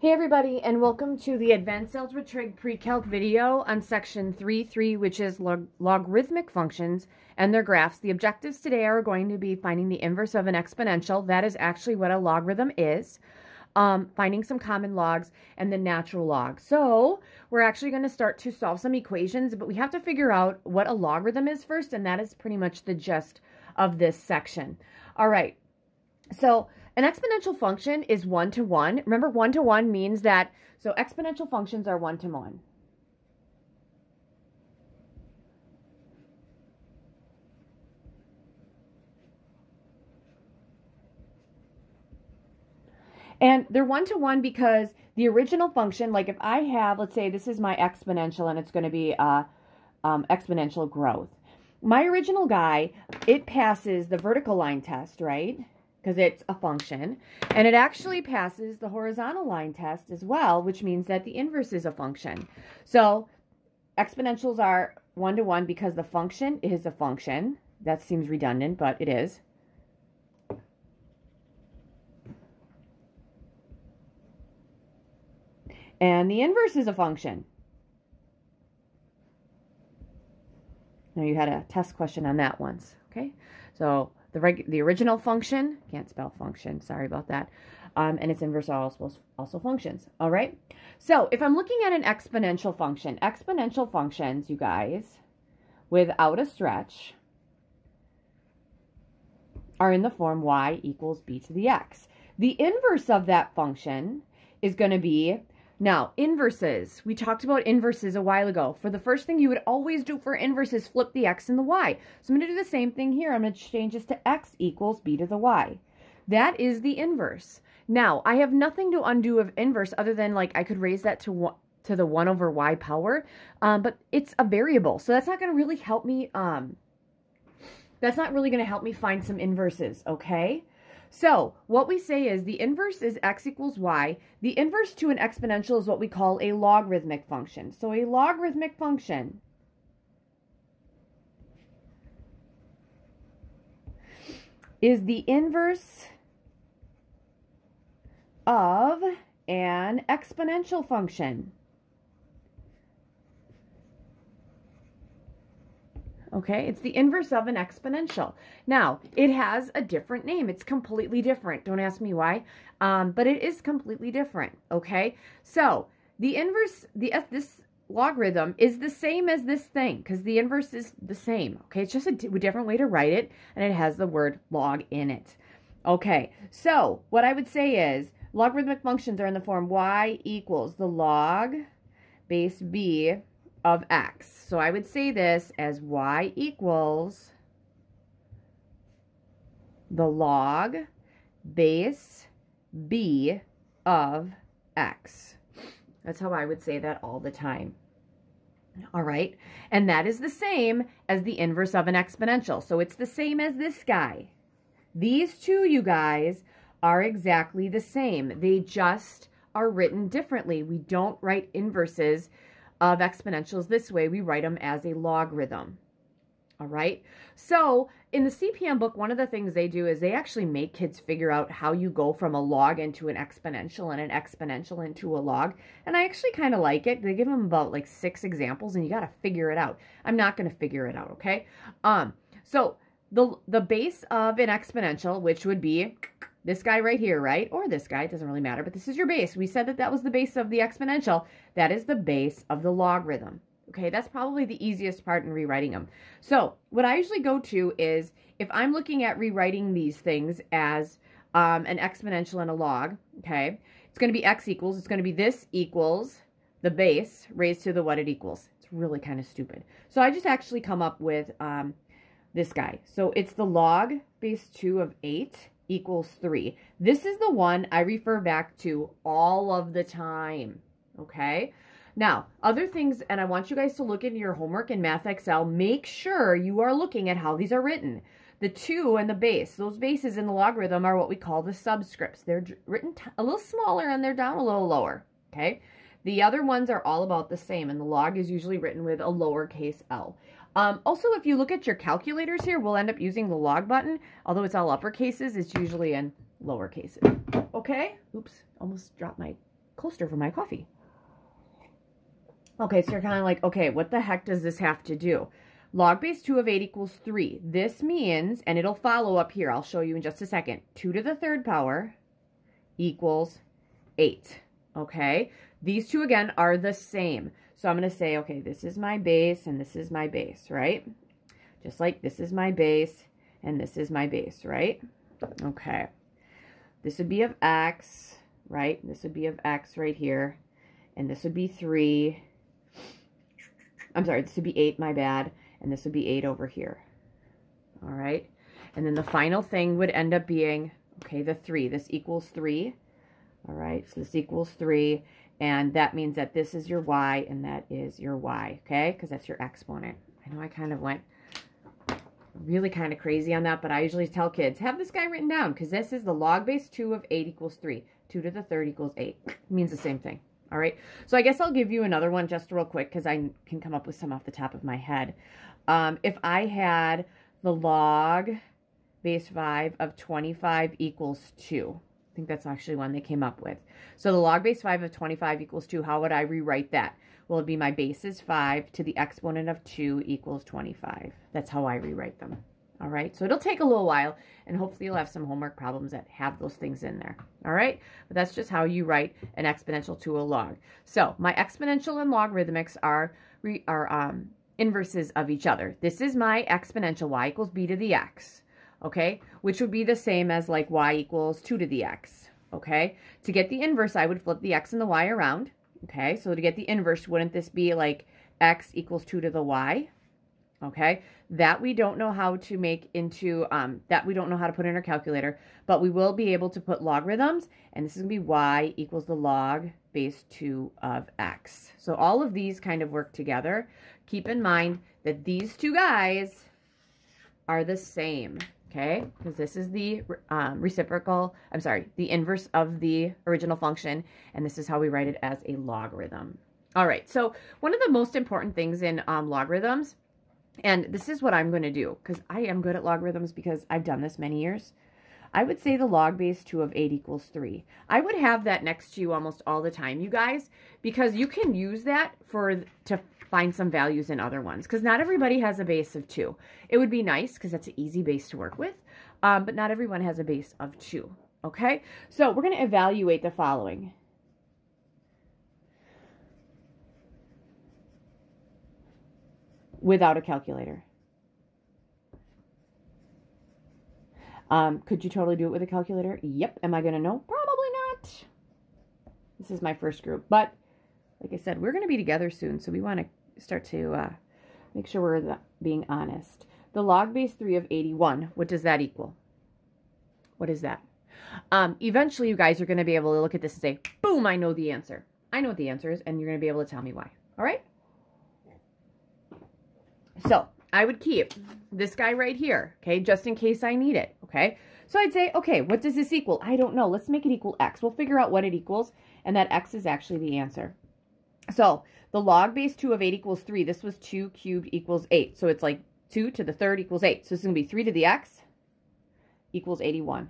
Hey everybody, and welcome to the Advanced Algebra Trig Pre-Calc video on section 3.3, which is logarithmic functions and their graphs. The objectives today are going to be finding the inverse of an exponential. That is actually what a logarithm is. Finding some common logs and the natural log. So we're actually going to start to solve some equations, but we have to figure out what a logarithm is first, and that is pretty much the gist of this section. All right, so an exponential function is 1 to 1. Remember, 1 to 1 means that, so exponential functions are 1 to 1. And they're 1 to 1 because the original function, like if I have, let's say this is my exponential and it's going to be exponential growth. My original guy, it passes the vertical line test, right? Because it's a function, and it actually passes the horizontal line test as well, which means that the inverse is a function. So exponentials are 1 to 1 because the function is a function. That seems redundant, but it is. And the inverse is a function. Now you had a test question on that once, okay? So the original function, can't spell function, sorry about that, and its inverse are also functions, all right? So if I'm looking at an exponential functions, you guys, without a stretch, are in the form y equals b to the x. The inverse of that function is going to be, now, inverses. We talked about inverses a while ago. For the first thing you would always do for inverses, flip the x and the y. So I'm going to do the same thing here. I'm going to change this to x equals b to the y. That is the inverse. Now, I have nothing to undo of inverse other than, like, I could raise that to the 1 over y power, but it's a variable. So that's not going to really help me, that's not really going to help me find some inverses, okay? So what we say is the inverse is x equals y. The inverse to an exponential is what we call a logarithmic function. So a logarithmic function is the inverse of an exponential function. Okay, it's the inverse of an exponential. Now, it has a different name. It's completely different. Don't ask me why, but it is completely different, okay? So, the inverse, this logarithm is the same as this thing, because the inverse is the same, okay? It's just a different way to write it, and it has the word log in it. Okay, so what I would say is logarithmic functions are in the form y equals the log base b of x. So I would say this as y equals the log base b of x. That's how I would say that all the time. All right, and that is the same as the inverse of an exponential. So it's the same as this guy. These two, you guys, are exactly the same. They just are written differently. We don't write inverses of exponentials this way. We write them as a logarithm. All right. So in the CPM book, one of the things they do is they actually make kids figure out how you go from a log into an exponential and an exponential into a log. And I actually kind of like it. They give them about like 6 examples and you got to figure it out. I'm not going to figure it out. Okay. So the base of an exponential, which would be this guy right here, right? Or this guy, it doesn't really matter, but this is your base. We said that that was the base of the exponential. That is the base of the logarithm. Okay, that's probably the easiest part in rewriting them. So what I usually go to is, if I'm looking at rewriting these things as an exponential and a log, okay, it's going to be x equals, it's going to be this equals the base raised to the what it equals. It's really kind of stupid. So I just actually come up with this guy. So it's the log base 2 of 8 equals 3. This is the one I refer back to all of the time, okay? Now, other things, and I want you guys to look into your homework in Math Excel, make sure you are looking at how these are written. The 2 and the base, those bases in the logarithm are what we call the subscripts. They're written a little smaller and they're down a little lower, okay? The other ones are all about the same, and the log is usually written with a lowercase l. Also, if you look at your calculators here, we'll end up using the log button. Although it's all upper cases, it's usually in lower cases. Okay? Oops, almost dropped my coaster for my coffee. Okay, so you're kind of like, okay, what the heck does this have to do? Log base 2 of 8 equals 3. This means, and it'll follow up here, I'll show you in just a second, 2 to the third power equals 8. Okay, these two again are the same. So I'm going to say, okay, this is my base and this is my base, right? Just like this is my base and this is my base, right? Okay. This would be of x, right? This would be of x right here. And this would be 3. I'm sorry, this would be 8, my bad. And this would be 8 over here. All right. And then the final thing would end up being, okay, the 3. This equals 3. All right. So this equals 3. And that means that this is your y and that is your y. Okay. Because that's your exponent. I know I kind of went really kind of crazy on that, but I usually tell kids, have this guy written down because this is the log base 2 of 8 equals 3. 2 to the third equals 8. It means the same thing. All right. So I guess I'll give you another one just real quick because I can come up with some off the top of my head. If I had the log base 5 of 25 equals 2. I think that's actually one they came up with. So the log base 5 of 25 equals 2. How would I rewrite that? Well, it'd be my base is 5 to the exponent of 2 equals 25. That's how I rewrite them. All right. So it'll take a little while, and hopefully you'll have some homework problems that have those things in there. All right. But that's just how you write an exponential to a log. So my exponential and logarithmics are inverses of each other. This is my exponential, y equals b to the x. Okay. Which would be the same as like y equals 2 to the x. Okay. To get the inverse, I would flip the x and the y around. Okay. So to get the inverse, wouldn't this be like x equals 2 to the y? Okay, that we don't know how to make into, that we don't know how to put in our calculator, but we will be able to put logarithms, and this is going to be y equals the log base 2 of x. So all of these kind of work together. Keep in mind that these two guys are the same, okay, because this is the the inverse of the original function, and this is how we write it as a logarithm. All right, so one of the most important things in logarithms, and this is what I'm going to do, because I am good at logarithms because I've done this many years. I would say the log base 2 of 8 equals 3. I would have that next to you almost all the time, you guys, because you can use that to find some values in other ones, because not everybody has a base of 2. It would be nice because that's an easy base to work with, but not everyone has a base of 2. Okay, so we're going to evaluate the following. Without a calculator. Could you totally do it with a calculator? Yep. Am I going to know? Probably not. This is my first group. But, like I said, we're going to be together soon, so we want to start to make sure we're being honest. The log base 3 of 81, what does that equal? What is that? Eventually, you guys are going to be able to look at this and say, boom, I know the answer. I know what the answer is, and you're going to be able to tell me why. All right? So I would keep this guy right here, okay, just in case I need it, okay? So I'd say, okay, what does this equal? I don't know. Let's make it equal x. We'll figure out what it equals, and that x is actually the answer. So the log base 2 of 8 equals 3. This was 2 cubed equals 8. So it's like 2 to the third equals 8. So this is going to be 3 to the x equals 81.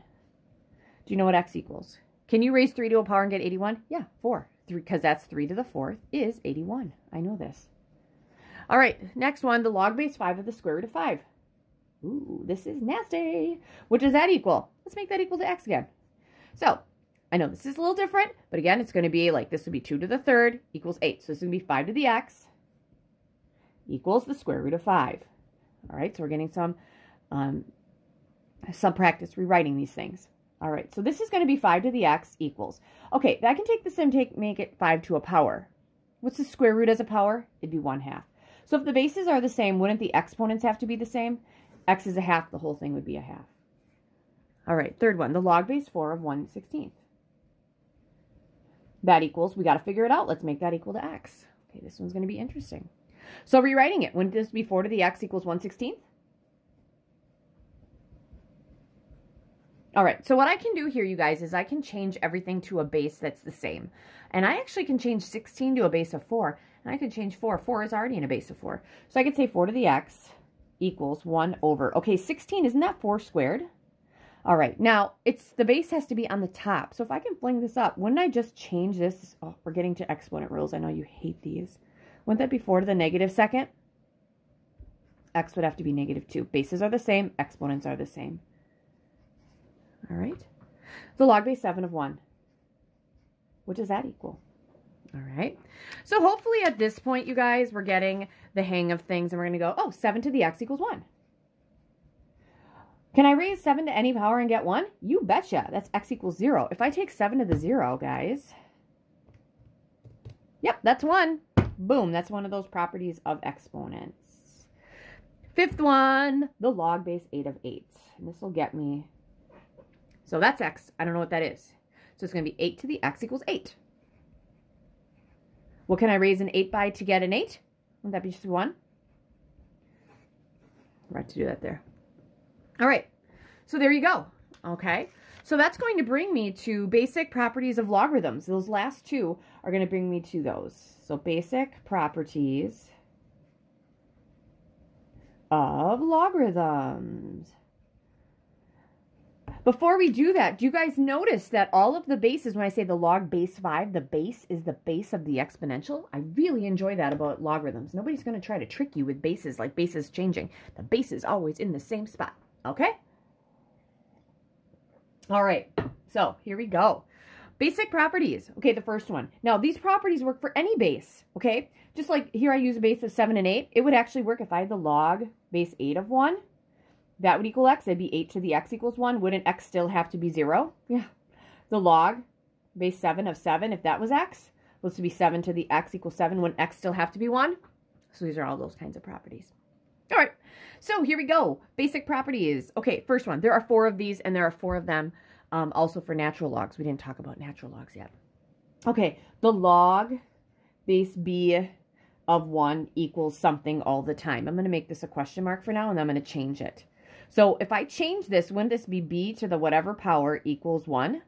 Do you know what x equals? Can you raise 3 to a power and get 81? Yeah, 4. Because that's 3 to the 4th is 81. I know this. All right, next one, the log base 5 of the square root of 5. Ooh, this is nasty. What does that equal? Let's make that equal to x again. So, I know this is a little different, but again, it's going to be like, this would be 2 to the third equals 8. So this is going to be 5 to the x equals the square root of 5. All right, so we're getting some practice rewriting these things. All right, so this is going to be 5 to the x equals. Okay, I can take this and make it 5 to a power. What's the square root as a power? It'd be 1/2. So if the bases are the same, wouldn't the exponents have to be the same? X is a half, the whole thing would be a half. All right, third one, the log base 4 of 1/16. That equals, we got to figure it out. Let's make that equal to x. Okay, this one's going to be interesting. So rewriting it, wouldn't this be 4 to the x equals 1/16? All right, so what I can do here, you guys, is I can change everything to a base that's the same. And I actually can change 16 to a base of 4. And I can change 4. 4 is already in a base of 4. So I could say 4 to the x equals 1 over. Okay, 16, isn't that 4 squared? All right, now the base has to be on the top. So if I can fling this up, wouldn't I just change this? Oh, we're getting to exponent rules. I know you hate these. Wouldn't that be 4 to the negative second? X would have to be -2. Bases are the same. Exponents are the same. All right. The log base 7 of 1. What does that equal? All right. So hopefully at this point, you guys, we're getting the hang of things, and we're going to go, oh, 7 to the x equals 1. Can I raise 7 to any power and get 1? You betcha. That's x equals 0. If I take 7 to the 0, guys, yep, that's 1. Boom. That's one of those properties of exponents. Fifth one, the log base 8 of 8. And this will get me, so that's x. I don't know what that is. So it's going to be 8 to the x equals 8. What can I raise an 8 by to get an 8? Wouldn't that be just 1? Right to do that there. All right, so there you go, okay? So that's going to bring me to basic properties of logarithms. Those last two are going to bring me to those. So basic properties of logarithms. Before we do that, do you guys notice that all of the bases, when I say the log base 5, the base is the base of the exponential? I really enjoy that about logarithms. Nobody's going to try to trick you with bases, like bases changing. The base is always in the same spot. Okay? All right. So here we go. Basic properties. Okay, the first one. Now, these properties work for any base. Okay? Just like here I use a base of 7 and 8. It would actually work if I had the log base 8 of 1. That would equal x. That'd be 8 to the x equals 1. Wouldn't x still have to be 0? Yeah. The log base 7 of 7, if that was x, was to be 7 to the x equals 7. Wouldn't x still have to be 1? So these are all those kinds of properties. All right. So here we go. Basic properties. Okay, first one. There are 4 of these, and there are 4 of them also for natural logs. We didn't talk about natural logs yet. Okay, the log base b of 1 equals something all the time. I'm going to make this a question mark for now, and I'm going to change it. So if I change this, wouldn't this be b to the whatever power equals 1?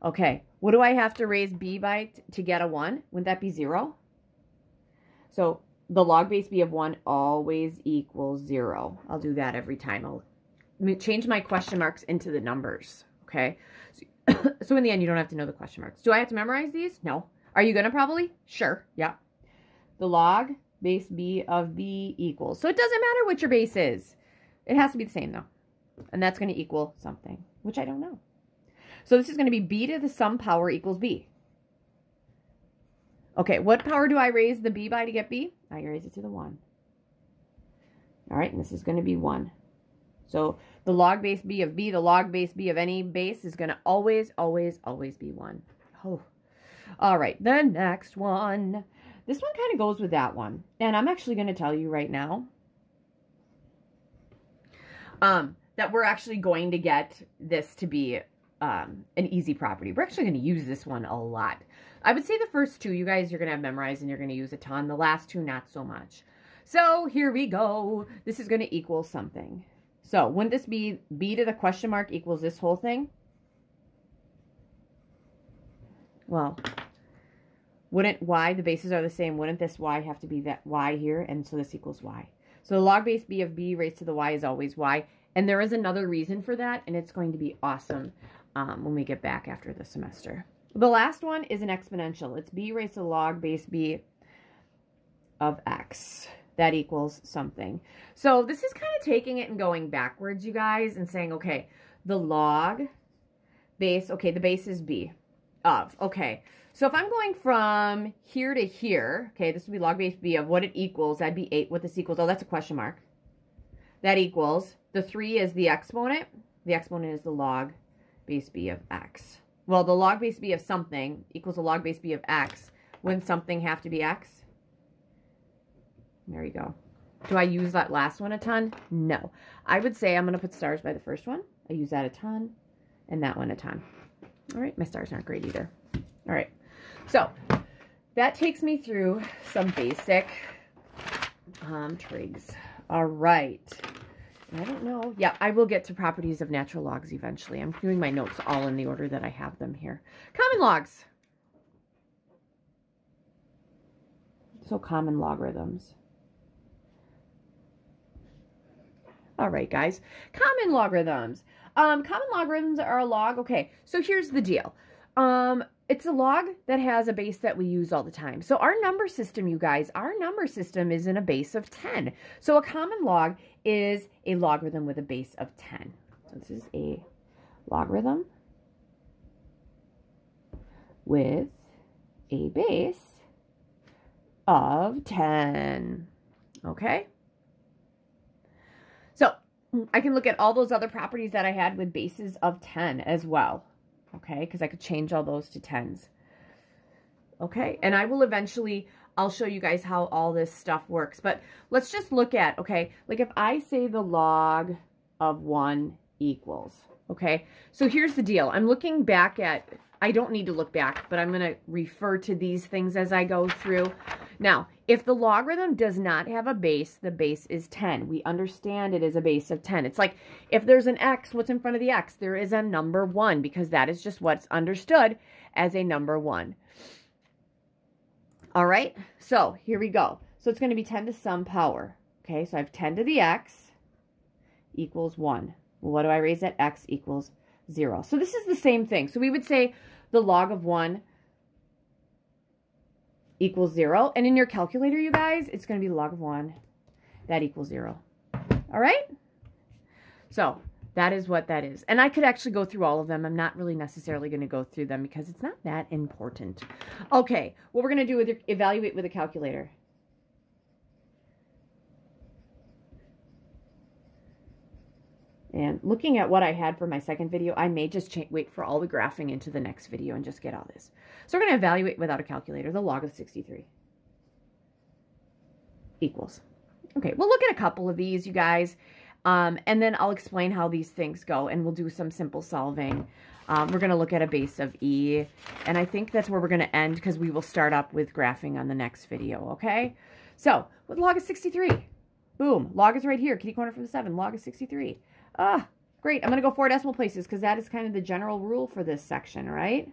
Okay, what do I have to raise b by to get a 1? Wouldn't that be 0? So the log base b of 1 always equals 0. I'll do that every time. I'll change my question marks into the numbers, okay? So in the end, you don't have to know the question marks. Do I have to memorize these? No. Are you going to probably? Sure, yeah. The log base b of b equals. So it doesn't matter what your base is. It has to be the same, though. And that's going to equal something, which I don't know. So this is going to be b to the some power equals b. Okay, what power do I raise the b by to get b? I raise it to the 1. All right, and this is going to be 1. So the log base b of b, the log base b of any base is going to always, always, always be 1. Oh. All right, the next one. This one kind of goes with that one. And I'm actually going to tell you right now that we're actually going to get this to be an easy property. We're actually going to use this one a lot. I would say the first 2, you guys, you're going to have memorized and you're going to use a ton. The last 2, not so much. So here we go. This is going to equal something. So wouldn't this be b to the question mark equals this whole thing? Well, wouldn't y, the bases are the same, wouldn't this y have to be that y here? And so this equals y. So the log base b of b raised to the y is always y. And there is another reason for that, and it's going to be awesome when we get back after the semester. The last one is an exponential. It's b raised to the log base b of x. That equals something. So this is kind of taking it and going backwards, you guys, and saying, okay, the log base, okay, the base is b of, okay. So if I'm going from here to here, okay, this would be log base b of what it equals. That'd be 8. What this equals, oh, that's a question mark. That equals, the 3 is the exponent. The exponent is the log base b of x. Well, the log base b of something equals the log base b of x. Wouldn't something have to be x? There you go. Do I use that last one a ton? No. I would say I'm going to put stars by the first one. I use that a ton, and that one a ton. All right, my stars aren't great either. All right, so that takes me through some basic trigs. All right. I don't know. Yeah, I will get to properties of natural logs eventually. I'm doing my notes all in the order that I have them here. Common logs. So common logarithms. All right, guys. Common logarithms. Common logarithms are a log. Okay, so here's the deal. It's a log that has a base that we use all the time. So our number system, you guys, our number system is in a base of 10. So a common log is a logarithm with a base of 10. So this is a logarithm with a base of 10. Okay? So I can look at all those other properties that I had with bases of 10 as well. Okay, because I could change all those to 10s. Okay, and I will eventually, I'll show you guys how all this stuff works. But let's just look at, okay, like if I say the log of 1 equals, okay? So here's the deal. I'm looking back at, I don't need to look back, but I'm going to refer to these things as I go through. Now, if the logarithm does not have a base, the base is 10. We understand it is a base of 10. It's like if there's an x, what's in front of the x? There is a number 1 because that is just what's understood as a number 1. All right, so here we go. So it's going to be 10 to some power. Okay, so I have 10 to the x equals 1. Well, what do I raise at? X equals 0. So this is the same thing. So we would say the log of 1 equals 0. And in your calculator, you guys, it's going to be the log of 1. That equals 0. All right? So that is what that is. And I could actually go through all of them. I'm not really necessarily going to go through them because it's not that important. Okay, what we're going to do is evaluate with a calculator. And looking at what I had for my second video, I may just wait for all the graphing into the next video and just get all this. So we're going to evaluate without a calculator. The log of 63 equals. Okay, we'll look at a couple of these, you guys. And then I'll explain how these things go. And we'll do some simple solving. We're going to look at a base of e. And I think that's where we're going to end because we will start up with graphing on the next video, okay? So, with log of 63. Boom. Log is right here. Kitty corner from the 7. Log of 63. Ah, great. I'm going to go 4 decimal places because that is kind of the general rule for this section, right?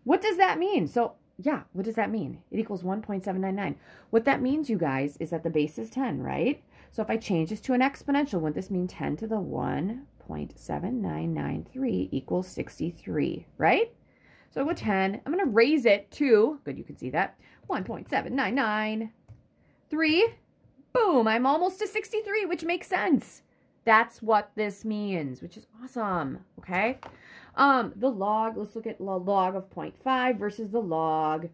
What does that mean? So, yeah, what does that mean? It equals 1.799. What that means, you guys, is that the base is 10, right? So if I change this to an exponential, wouldn't this mean 10 to the 1.7993 equals 63, right? So with 10, I'm going to raise it to, good, you can see that, 1.7993. Boom, I'm almost to 63, which makes sense. That's what this means, which is awesome, okay? The log, let's look at the log of 0.5 versus the log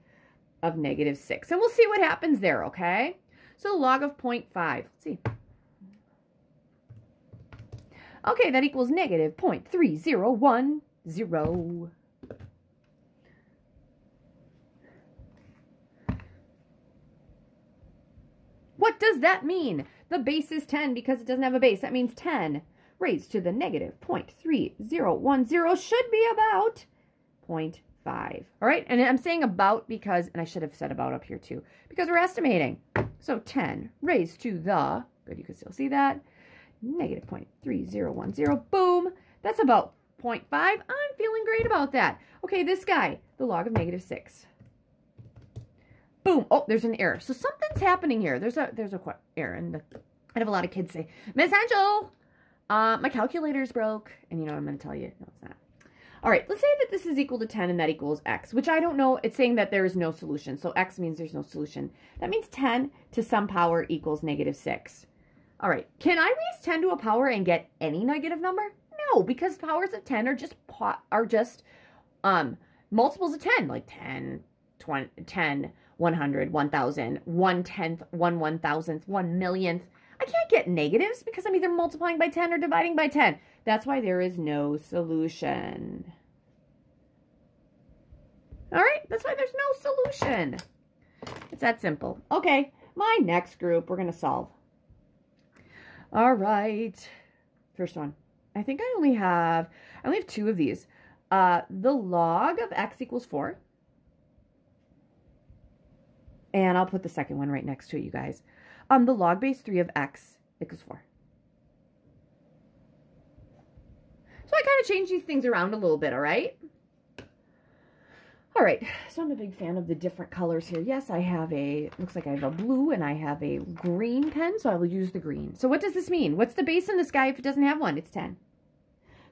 of -6. And we'll see what happens there, okay? So the log of 0.5, let's see. Okay, that equals -0.3010. What does that mean? The base is 10 because it doesn't have a base. That means 10 raised to the -0.3010 should be about 0.5. All right, and I'm saying about because, and I should have said about up here too, because we're estimating. So 10 raised to the, good, you can still see that, -0.3010. Boom, that's about 0.5. I'm feeling great about that. Okay, this guy, the log of -6. Boom. Oh, there's an error. So something's happening here. There's a error. And I have a lot of kids say, Miss Angel, my calculator's broke. And you know what I'm going to tell you? No, it's not. All right, let's say that this is equal to 10 and that equals x, which I don't know. It's saying that there is no solution. So x means there's no solution. That means 10 to some power equals -6. All right, can I raise 10 to a power and get any negative number? No, because powers of 10 are just multiples of 10, like 10, 20, 10, 100, 1,000, 1/10, 1/1000th, 1/1,000,000th. I can't get negatives because I'm either multiplying by 10 or dividing by 10. That's why there is no solution. All right, that's why there's no solution. It's that simple. Okay, my next group we're going to solve. All right, first one. I think I only have 2 of these. The log of x equals 4. And I'll put the second one right next to it, you guys. The log base 3 of x equals 4. So I kind of changed these things around a little bit, all right? All right, so I'm a big fan of the different colors here. Yes, I have looks like I have a blue and I have a green pen, so I will use the green. So what does this mean? What's the base in this guy if it doesn't have one? It's 10.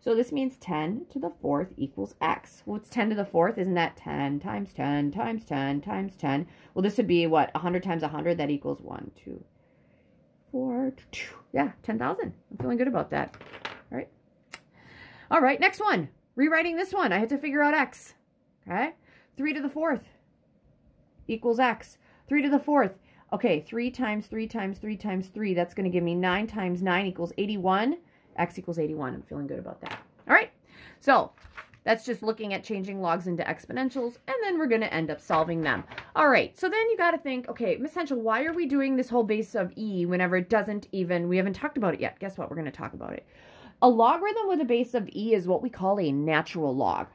So this means 10 to the fourth equals x. What's 10 to the fourth? Isn't that 10 times 10 times 10 times 10? Well, this would be what? 100 times 100. That equals 1, 2, 4, 2. Yeah, 10,000. I'm feeling good about that. All right. All right, next one. Rewriting this one, I had to figure out x. Okay? 3 to the fourth equals x. 3 to the fourth. Okay, 3 times 3 times 3 times 3. That's going to give me 9 times 9 equals 81. X equals 81. I'm feeling good about that. All right. So that's just looking at changing logs into exponentials, and then we're going to end up solving them. All right. So then you got to think, okay, Miss Henschel, why are we doing this whole base of e whenever it doesn't even, we haven't talked about it yet. Guess what? We're going to talk about it. A logarithm with a base of e is what we call a natural log.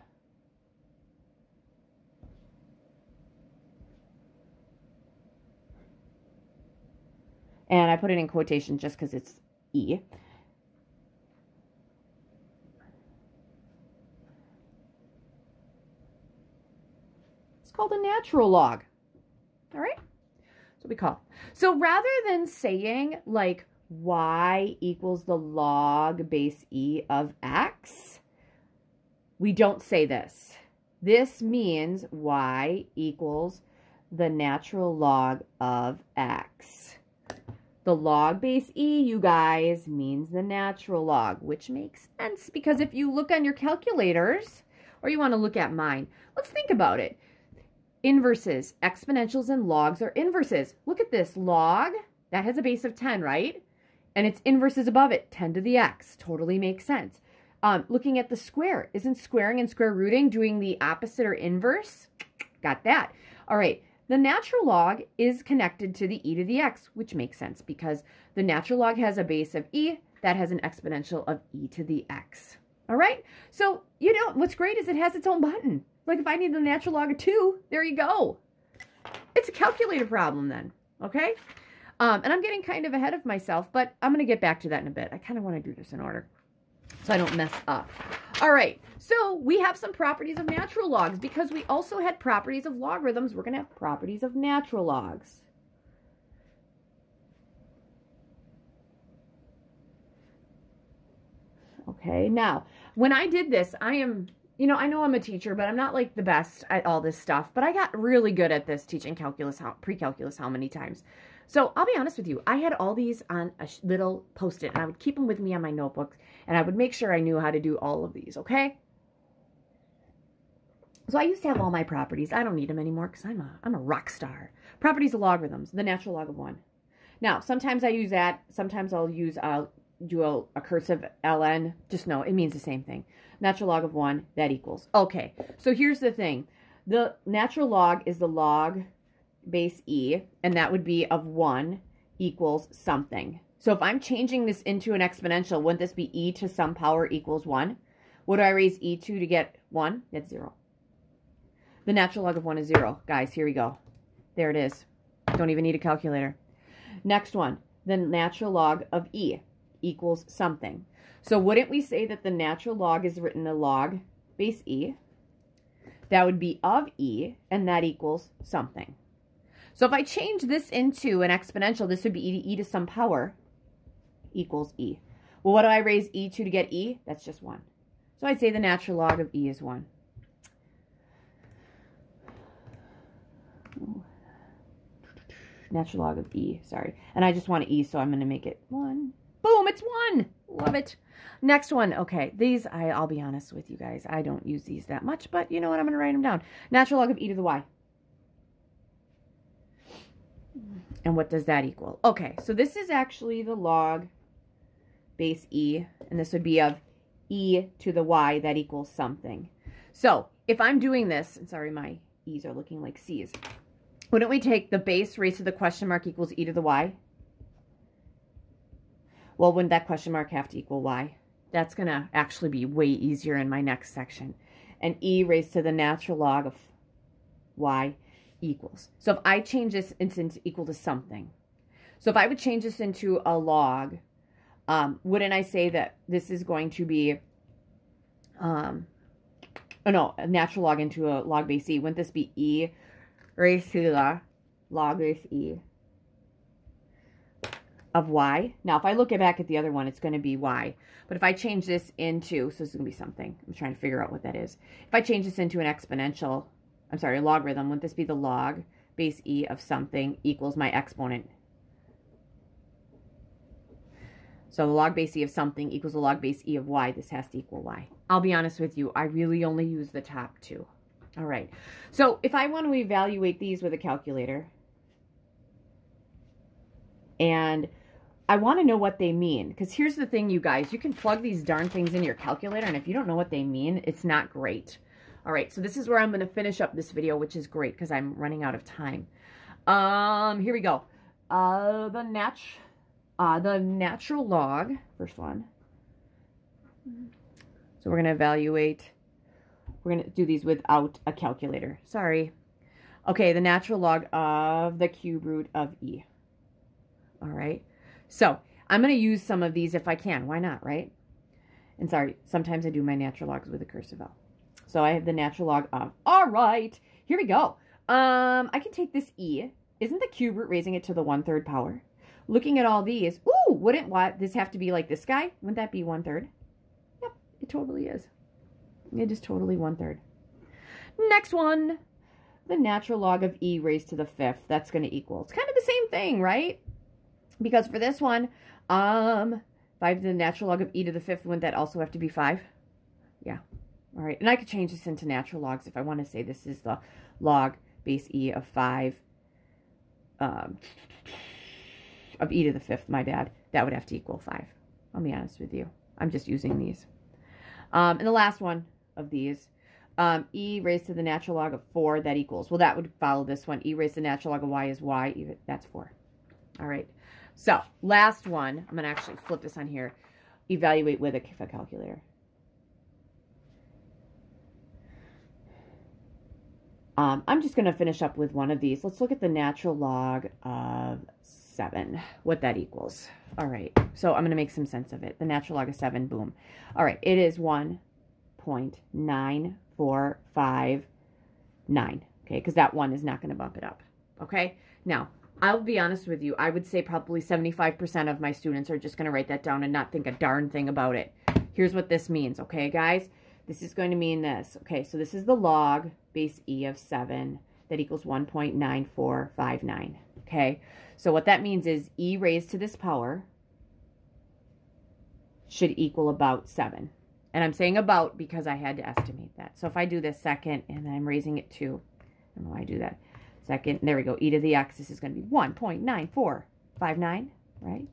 And I put it in quotation just because it's e. It's called a natural log. All right? That's what we call. So rather than saying like y equals the log base e of x, we don't say this. This means y equals the natural log of x. The log base e, you guys, means the natural log, which makes sense because if you look on your calculators, or you want to look at mine, let's think about it. Inverses, exponentials, and logs are inverses. Look at this. Log, that has a base of 10, right? And its inverse is above it, 10 to the x. Totally makes sense. Looking at the square, isn't squaring and square rooting doing the opposite or inverse? Got that. All right. The natural log is connected to the e to the x, which makes sense because the natural log has a base of e that has an exponential of e to the x. All right? So, you know, what's great is it has its own button. Like if I need the natural log of 2, there you go. It's a calculator problem then, okay? And I'm getting kind of ahead of myself, but I'm going to get back to that in a bit. I kind of want to do this in order so I don't mess up. All right, so we have some properties of natural logs. Because we also had properties of logarithms, we're going to have properties of natural logs. Okay, now, when I did this, I know I'm a teacher, but I'm not like the best at all this stuff. But I got really good at this teaching calculus, pre-calculus how many times. So I'll be honest with you. I had all these on a little Post-it, and I would keep them with me on my notebook, and I would make sure I knew how to do all of these, okay? So I used to have all my properties. I don't need them anymore because I'm a rock star. Properties of logarithms, the natural log of 1. Now, sometimes I use that. Sometimes I'll do a cursive ln. Just know it means the same thing. Natural log of 1, that equals. Okay, so here's the thing. The natural log is the log base e, and that would be of 1 equals something. So if I'm changing this into an exponential, wouldn't this be e to some power equals 1? What do I raise e to get 1? That's 0. The natural log of 1 is 0. Guys, here we go. There it is. Don't even need a calculator. Next one, the natural log of e equals something. So wouldn't we say that the natural log is written a log base e? That would be of e, and that equals something. So if I change this into an exponential, this would be e to some power equals e. Well, what do I raise e to get e? That's just 1. So I'd say the natural log of e is 1. Natural log of e, sorry. And I just want e, so I'm going to make it 1. Boom, it's 1. Love it. Next one. Okay, these, I'll be honest with you guys. I don't use these that much, but you know what? I'm going to write them down. Natural log of e to the y. And what does that equal? Okay, so this is actually the log base e, and this would be of e to the y, that equals something. So if I'm doing this, and sorry, my e's are looking like c's. Wouldn't we take the base raised to the question mark equals e to the y? Well, wouldn't that question mark have to equal y? That's going to actually be way easier in my next section. And e raised to the natural log of y equals. So if I change this into equal to something. So if I would change this into a log, wouldn't I say that this is going to be, a natural log into a log base e? Wouldn't this be e raised to the log base e of y. Now, if I look back at the other one, it's going to be y. But if I change this into, so this is going to be something. I'm trying to figure out what that is. If I change this into an exponential, I'm sorry, a logarithm, wouldn't this be the log base e of something equals my exponent? So the log base e of something equals the log base e of y. This has to equal y. I'll be honest with you, I really only use the top two. All right. So if I want to evaluate these with a calculator, and I want to know what they mean, because here's the thing, you guys. You can plug these darn things in your calculator, and if you don't know what they mean, it's not great. All right, so this is where I'm going to finish up this video, which is great because I'm running out of time. Here we go. The natural log, first one. So we're going to evaluate. We're going to do these without a calculator. Sorry. Okay, the natural log of the cube root of e. All right. So I'm going to use some of these if I can. Why not, right? And sorry, sometimes I do my natural logs with a cursive L. So I have the natural log of. All right, here we go. I can take this e. Isn't the cube root raising it to the 1/3 power? Looking at all these, ooh, wouldn't this have to be like this guy? Wouldn't that be 1/3? Yep, it totally is. It is totally 1/3. Next one, the natural log of e raised to the 5th. That's going to equal. It's kind of the same thing, right? Because for this one, 5 to the natural log of e to the 5th, wouldn't that also have to be 5? Yeah. All right. And I could change this into natural logs if I want to say this is the log base e of 5, of e to the 5th, my bad. That would have to equal 5. I'll be honest with you. I'm just using these. And the last one of these, e raised to the natural log of 4, that equals, well, that would follow this one. E raised to the natural log of y is y. That's 4. All right. So, last one. I'm going to actually flip this on here. Evaluate with a calculator. I'm just going to finish up with one of these. Let's look at the natural log of 7, what that equals. All right. So, I'm going to make some sense of it. The natural log of 7, boom. All right. It is 1.9459. Okay, because that 1 is not going to bump it up. Okay. Now, I'll be honest with you. I would say probably 75% of my students are just going to write that down and not think a darn thing about it. Here's what this means, okay, guys? This is going to mean this. Okay, so this is the log base e of 7 that equals 1.9459, okay? So what that means is e raised to this power should equal about 7. And I'm saying about because I had to estimate that. So if I do this second and I'm raising it to, I don't know why I do that. Second, there we go, e to the x, this is going to be 1.9459, right?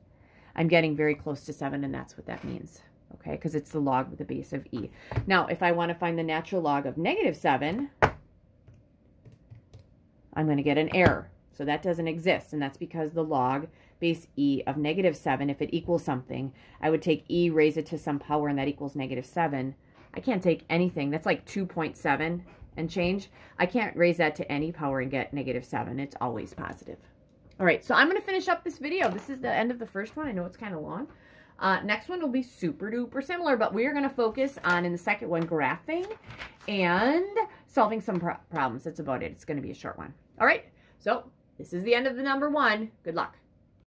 I'm getting very close to 7, and that's what that means, okay? Because it's the log with the base of e. Now, if I want to find the natural log of -7, I'm going to get an error. So that doesn't exist, and that's because the log base e of -7, if it equals something, I would take e, raise it to some power, and that equals -7. I can't take anything. That's like 2.7 and change. I can't raise that to any power and get -7. It's always positive. All right, so I'm going to finish up this video. This is the end of the first one. I know it's kind of long. Next one will be super duper similar, but we're going to focus on, in the second one, graphing and solving some problems. That's about it. It's going to be a short one. All right, so this is the end of the number 1. Good luck.